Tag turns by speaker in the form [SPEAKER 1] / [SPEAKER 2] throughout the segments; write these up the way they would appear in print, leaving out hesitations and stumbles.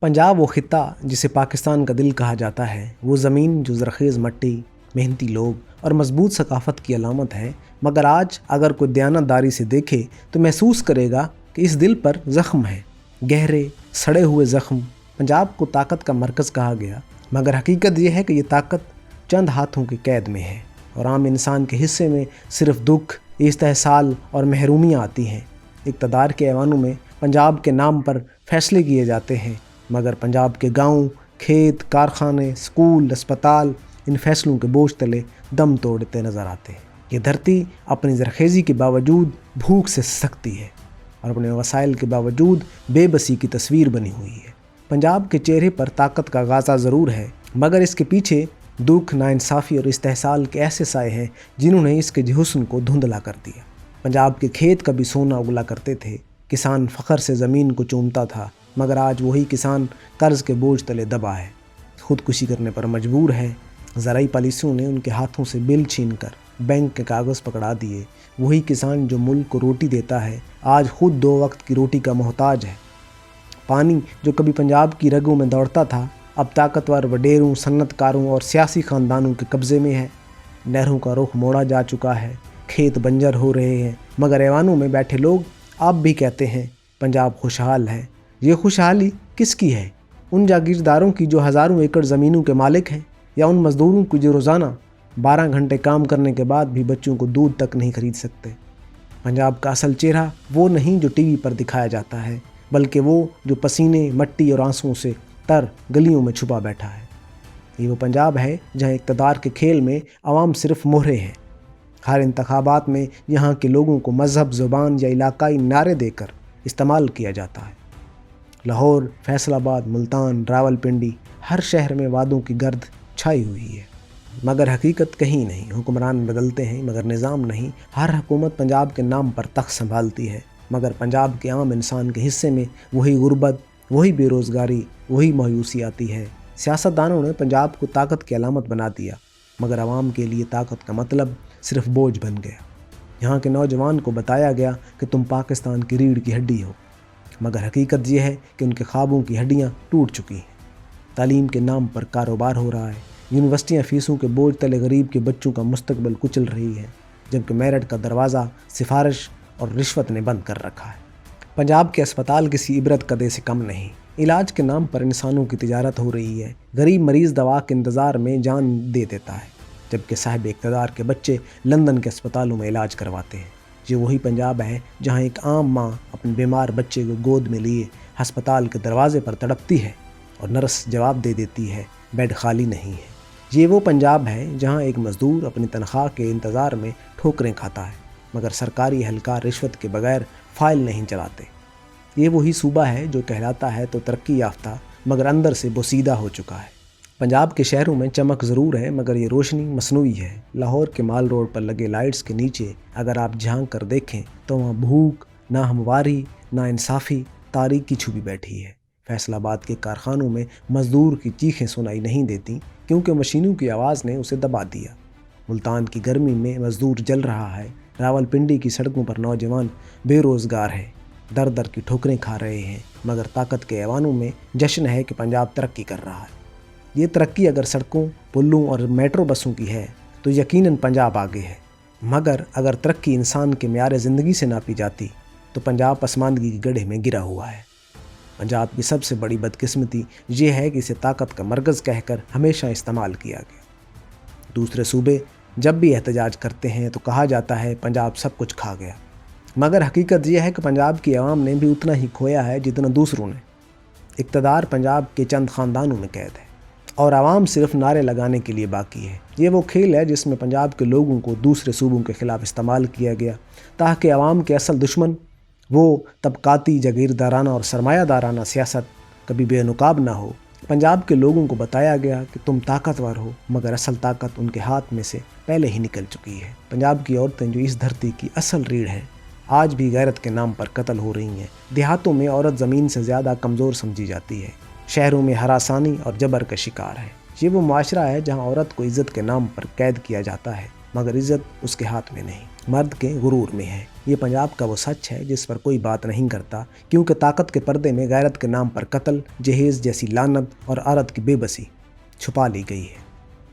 [SPEAKER 1] पंजाब वो खिता जिसे पाकिस्तान का दिल कहा जाता है, वो ज़मीन जो ज़रख़ेज़ मट्टी, मेहनती लोग और मजबूत सकाफ़त की अलामत है। मगर आज अगर कोई दयानतदारी से देखे तो महसूस करेगा कि इस दिल पर ज़ख्म है, गहरे सड़े हुए ज़ख्म। पंजाब को ताकत का मरकज़ कहा गया, मगर हकीकत यह है कि ये ताकत चंद हाथों की कैद में है और आम इंसान के हिस्से में सिर्फ दुख, इस्तेहसाल और महरूमियाँ आती हैं। इक़्तिदार के ऐवानों में पंजाब के नाम पर फ़ैसले किए जाते हैं, मगर पंजाब के गांव, खेत, कारखाने, स्कूल, अस्पताल इन फैसलों के बोझ तले दम तोड़ते नज़र आते हैं। ये धरती अपनी ज़रख़ेज़ी के बावजूद भूख से सकती है और अपने वसाइल के बावजूद बेबसी की तस्वीर बनी हुई है। पंजाब के चेहरे पर ताकत का गाज़ा ज़रूर है, मगर इसके पीछे दुख, नाइंसाफ़ी और इस्तेहसाल के ऐसे साए हैं जिन्होंने इसके हुस्न को धुंधला कर दिया। पंजाब के खेत कभी सोना उगला करते थे, किसान फ़ख्र से ज़मीन को चूमता था, मगर आज वही किसान कर्ज़ के बोझ तले दबा है, ख़ुदकुशी करने पर मजबूर है। ज़राई पॉलिसियों ने उनके हाथों से बिल छीन कर बैंक के कागज़ पकड़ा दिए। वही किसान जो मुल्क को रोटी देता है, आज ख़ुद 2 वक्त की रोटी का मोहताज है। पानी जो कभी पंजाब की रगों में दौड़ता था, अब ताकतवर वडेरों, सन्नतकारों और सियासी ख़ानदानों के कब्ज़े में है। नहरों का रुख मोड़ा जा चुका है, खेत बंजर हो रहे हैं, मगर ऐवानों में बैठे लोग अब भी कहते हैं पंजाब खुशहाल है। ये खुशहाली किसकी है? उन जागीरदारों की जो हज़ारों एकड़ ज़मीनों के मालिक हैं, या उन मज़दूरों की जो रोज़ाना 12 घंटे काम करने के बाद भी बच्चों को दूध तक नहीं खरीद सकते? पंजाब का असल चेहरा वो नहीं जो टीवी पर दिखाया जाता है, बल्कि वो जो पसीने, मट्टी और आंसुओं से तर गलियों में छुपा बैठा है। ये वो पंजाब है जहाँ इक़्तिदार के खेल में अवाम सिर्फ मोहरे हैं। हर इंतखाबात में यहाँ के लोगों को मज़हब, ज़ुबान या इलाकाई नारे देकर इस्तेमाल किया जाता है। लाहौर, फैसलाबाद, मुल्तान, रावलपिंडी, हर शहर में वादों की गर्द छाई हुई है, मगर हकीकत कहीं नहीं। हुक्मरान बदलते हैं मगर निज़ाम नहीं। हर हुकूमत पंजाब के नाम पर तख्त संभालती है, मगर पंजाब के आम इंसान के हिस्से में वही गुर्बत, वही बेरोज़गारी, वही मायूसी आती है। सियासतदानों ने पंजाब को ताकत की अलामत बना दिया, मगर आवाम के लिए ताकत का मतलब सिर्फ बोझ बन गया। यहाँ के नौजवान को बताया गया कि तुम पाकिस्तान की रीढ़ की हड्डी हो, मगर हकीकत यह है कि उनके ख्वाबों की हड्डियाँ टूट चुकी हैं। तालीम के नाम पर कारोबार हो रहा है। यूनिवर्सिटियाँ फ़ीसों के बोझ तले गरीब के बच्चों का मुस्तकबिल कुचल रही है, जबकि मेरिट का दरवाज़ा सिफारिश और रिश्वत ने बंद कर रखा है। पंजाब के अस्पताल किसी इबरत कदे से कम नहीं। इलाज के नाम पर इंसानों की तिजारत हो रही है। गरीब मरीज़ दवा के इंतज़ार में जान दे देता है, जबकि साहिब इक़्तिदार के बच्चे लंदन के अस्पतालों में इलाज करवाते हैं। ये वही पंजाब है जहाँ एक आम माँ अपने बीमार बच्चे को गोद में लिए हस्पताल के दरवाजे पर तड़पती है और नर्स जवाब दे देती है बेड खाली नहीं है। ये वो पंजाब है जहाँ एक मज़दूर अपनी तनख्वाह के इंतज़ार में ठोकरें खाता है, मगर सरकारी एहलकार रिश्वत के बगैर फ़ाइल नहीं चलाते। ये वही सूबा है जो कहलाता है तो तरक्की याफ्ता, मगर अंदर से बोसीदा हो चुका है। पंजाब के शहरों में चमक ज़रूर है, मगर ये रोशनी मसनूई है। लाहौर के माल रोड पर लगे लाइट्स के नीचे अगर आप झांक कर देखें तो वहाँ भूख, नाहमवारी, नाइंसाफ़ी, तारीकी छुपी बैठी है। फैसलाबाद के कारखानों में मज़दूर की चीखें सुनाई नहीं देती, क्योंकि मशीनों की आवाज़ ने उसे दबा दिया। मुल्तान की गर्मी में मज़दूर जल रहा है। रावलपिंडी की सड़कों पर नौजवान बेरोज़गार है, दर दर की ठोकरें खा रहे हैं, मगर ताकत के ऐवानों में जश्न है कि पंजाब तरक्की कर रहा है। ये तरक्की अगर सड़कों, पुलों और मेट्रो बसों की है तो यकीनन पंजाब आगे है, मगर अगर तरक्की इंसान के म्यार ज़िंदगी से नापी जाती तो पंजाब पसमानदगी के गड्ढे में गिरा हुआ है। पंजाब की सबसे बड़ी बदकिस्मती ये है कि इसे ताकत का मरकज़ कहकर हमेशा इस्तेमाल किया गया। दूसरे सूबे जब भी एहतजाज करते हैं तो कहा जाता है पंजाब सब कुछ खा गया, मगर हकीकत यह है कि पंजाब की आवाम ने भी उतना ही खोया है जितना दूसरों ने। इक़्तिदार पंजाब के चंद ख़ानदानों में कैद है और आवाम सिर्फ नारे लगाने के लिए बाकी है। ये वो खेल है जिसमें पंजाब के लोगों को दूसरे सूबों के ख़िलाफ़ इस्तेमाल किया गया, ताकि आवाम के असल दुश्मन वो तबकाती, जागीरदाराना और सरमायादाराना सियासत कभी बेनकाब ना हो। पंजाब के लोगों को बताया गया कि तुम ताकतवर हो, मगर असल ताकत उनके हाथ में से पहले ही निकल चुकी है। पंजाब की औरतें जो इस धरती की असल रीढ़ हैं, आज भी गैरत के नाम पर कत्ल हो रही हैं। देहातों में औरत ज़मीन से ज़्यादा कमज़ोर समझी जाती है, शहरों में हरासानी और जबर का शिकार है। ये वो माशरा है जहाँ औरत को इज़्ज़त के नाम पर कैद किया जाता है, मगर इज़्ज़त उसके हाथ में नहीं। مرد کے غرور میں ہے۔ یہ پنجاب کا وہ سچ ہے جس پر کوئی بات نہیں کرتا، کیونکہ طاقت کے پردے میں غیرت کے نام پر قتل، جہیز جیسی لعنت اور عورت کی بے بسی چھپا لی گئی ہے۔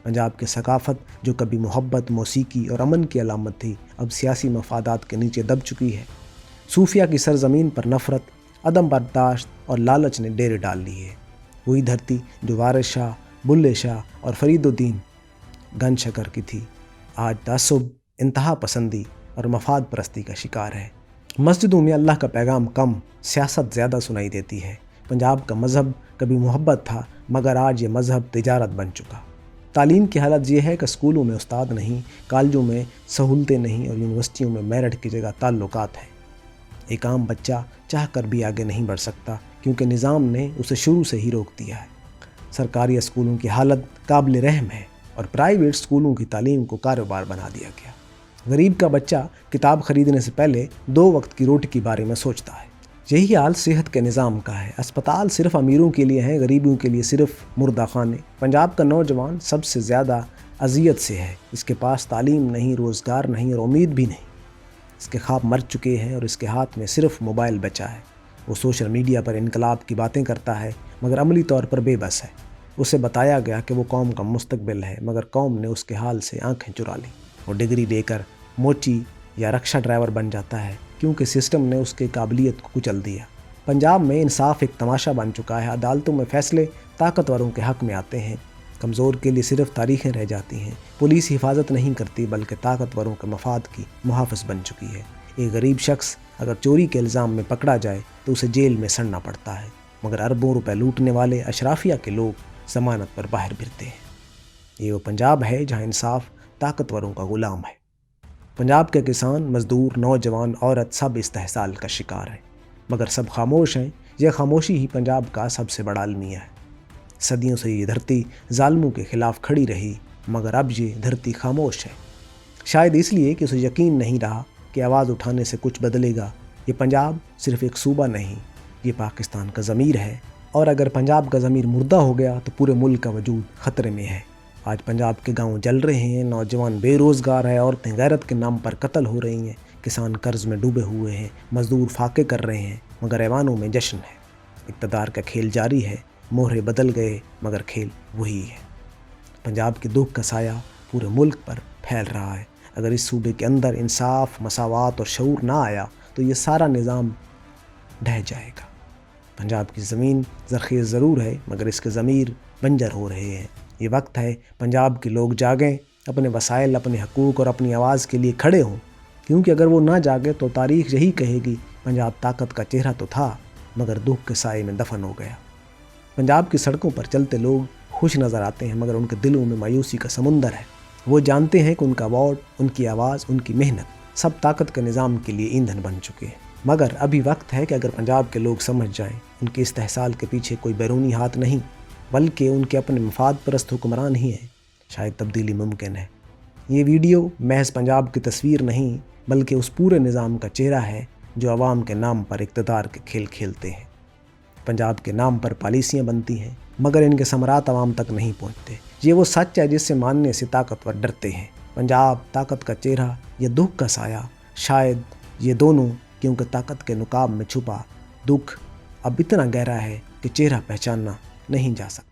[SPEAKER 1] پنجاب کی ثقافت جو کبھی محبت، موسیقی اور امن کی علامت تھی، اب سیاسی مفادات کے نیچے دب چکی ہے۔ صوفیہ کی سرزمین پر نفرت، عدم برداشت اور لالچ نے ڈیرے ڈال لی ہے۔ وہی دھرتی جو وارث شاہ، بلے شاہ اور فرید الدین گن شکر کی تھی، آج تعصب، انتہا پسندی اور مفاد پرستی کا شکار ہے۔ مسجدوں میں اللہ کا پیغام کم، سیاست زیادہ سنائی دیتی ہے۔ پنجاب کا مذہب کبھی محبت تھا، مگر آج یہ مذہب تجارت بن چکا۔ تعلیم کی حالت یہ ہے کہ اسکولوں میں استاد نہیں، کالجوں میں سہولتیں نہیں اور یونیورسٹیوں میں میرٹ کی جگہ تعلقات ہیں۔ ایک عام بچہ چاہ کر بھی آگے نہیں بڑھ سکتا، کیونکہ نظام نے اسے شروع سے ہی روک دیا ہے۔ سرکاری اسکولوں کی حالت قابل رحم ہے اور پرائیویٹ اسکولوں کی تعلیم کو کاروبار بنا دیا گیا۔ غریب کا بچہ کتاب خریدنے سے پہلے 2 وقت کی روٹی کے بارے میں سوچتا ہے۔ یہی حال صحت کے نظام کا ہے۔ اسپتال صرف امیروں کے لیے ہیں، غریبوں کے لیے صرف مردہ خانے۔ پنجاب کا نوجوان سب سے زیادہ اذیت سے ہے۔ اس کے پاس تعلیم نہیں، روزگار نہیں اور امید بھی نہیں۔ اس کے خواب مر چکے ہیں اور اس کے ہاتھ میں صرف موبائل بچا ہے۔ وہ سوشل میڈیا پر انقلاب کی باتیں کرتا ہے، مگر عملی طور پر بے بس ہے۔ اسے بتایا گیا کہ وہ قوم کا مستقبل ہے، مگر قوم نے اس کے حال سے آنکھیں چرا لیں۔ وہ ڈگری لے کر موچی یا رکشہ ڈرائیور بن جاتا ہے، کیونکہ سسٹم نے اس کی قابلیت کو کچل دیا۔ پنجاب میں انصاف ایک تماشا بن چکا ہے۔ عدالتوں میں فیصلے طاقتوروں کے حق میں آتے ہیں، کمزور کے لیے صرف تاریخیں رہ جاتی ہیں۔ پولیس حفاظت نہیں کرتی، بلکہ طاقتوروں کے مفاد کی محافظ بن چکی ہے۔ ایک غریب شخص اگر چوری کے الزام میں پکڑا جائے تو اسے جیل میں سڑنا پڑتا ہے، مگر اربوں روپے لوٹنے والے اشرافیہ کے لوگ ضمانت پر باہر پھرتے ہیں۔ یہ وہ پنجاب ہے جہاں انصاف طاقتوروں کا غلام ہے۔ پنجاب کے کسان، مزدور، نوجوان، عورت سب استحصال کا شکار ہیں، مگر سب خاموش ہیں۔ یہ خاموشی ہی پنجاب کا سب سے بڑا المیہ ہے۔ صدیوں سے یہ دھرتی ظالموں کے خلاف کھڑی رہی، مگر اب یہ دھرتی خاموش ہے۔ شاید اس لیے کہ اسے یقین نہیں رہا کہ آواز اٹھانے سے کچھ بدلے گا۔ یہ پنجاب صرف ایک صوبہ نہیں، یہ پاکستان کا ضمیر ہے، اور اگر پنجاب کا ضمیر مردہ ہو گیا تو پورے ملک کا وجود خطرے میں ہے۔ آج پنجاب کے گاؤں جل رہے ہیں، نوجوان بے روزگار ہیں، عورتیں غیرت کے نام پر قتل ہو رہی ہیں، کسان قرض میں ڈوبے ہوئے ہیں، مزدور فاقے کر رہے ہیں، مگر ایوانوں میں جشن ہے۔ اقتدار کا کھیل جاری ہے، مہرے بدل گئے مگر کھیل وہی ہے۔ پنجاب کے دکھ کا سایہ پورے ملک پر پھیل رہا ہے۔ اگر اس صوبے کے اندر انصاف، مساوات اور شعور نہ آیا تو یہ سارا نظام ڈھہ جائے گا۔ پنجاب کی زمین زرخیز ضرور ہے، مگر اس کے ضمیر بنجر ہو رہے ہیں۔ یہ وقت ہے پنجاب کے لوگ جاگیں، اپنے وسائل، اپنے حقوق اور اپنی آواز کے لیے کھڑے ہوں، کیونکہ اگر وہ نہ جاگے تو تاریخ یہی کہے گی پنجاب طاقت کا چہرہ تو تھا، مگر دکھ کے سائے میں دفن ہو گیا۔ پنجاب کی سڑکوں پر چلتے لوگ خوش نظر آتے ہیں، مگر ان کے دلوں میں مایوسی کا سمندر ہے۔ وہ جانتے ہیں کہ ان کا ووٹ، ان کی آواز، ان کی محنت سب طاقت کے نظام کے لیے ایندھن بن چکے ہیں۔ مگر ابھی وقت ہے کہ اگر پنجاب کے لوگ سمجھ جائیں، ان کے استحصال کے پیچھے کوئی بیرونی ہاتھ نہیں، بلکہ ان کے اپنے مفاد پرست حکمران ہی ہیں، شاید تبدیلی ممکن ہے۔ یہ ویڈیو محض پنجاب کی تصویر نہیں، بلکہ اس پورے نظام کا چہرہ ہے جو عوام کے نام پر اقتدار کے کھیل کھیلتے ہیں۔ پنجاب کے نام پر پالیسیاں بنتی ہیں، مگر ان کے ثمرات عوام تک نہیں پہنچتے۔ یہ وہ سچ ہے جس سے ماننے سے طاقتور ڈرتے ہیں۔ پنجاب طاقت کا چہرہ یا دکھ کا سایہ، شاید یہ دونوں، کیونکہ طاقت کے نقاب میں چھپا دکھ اب اتنا گہرا ہے کہ چہرہ پہچاننا نہیں جا سکتا۔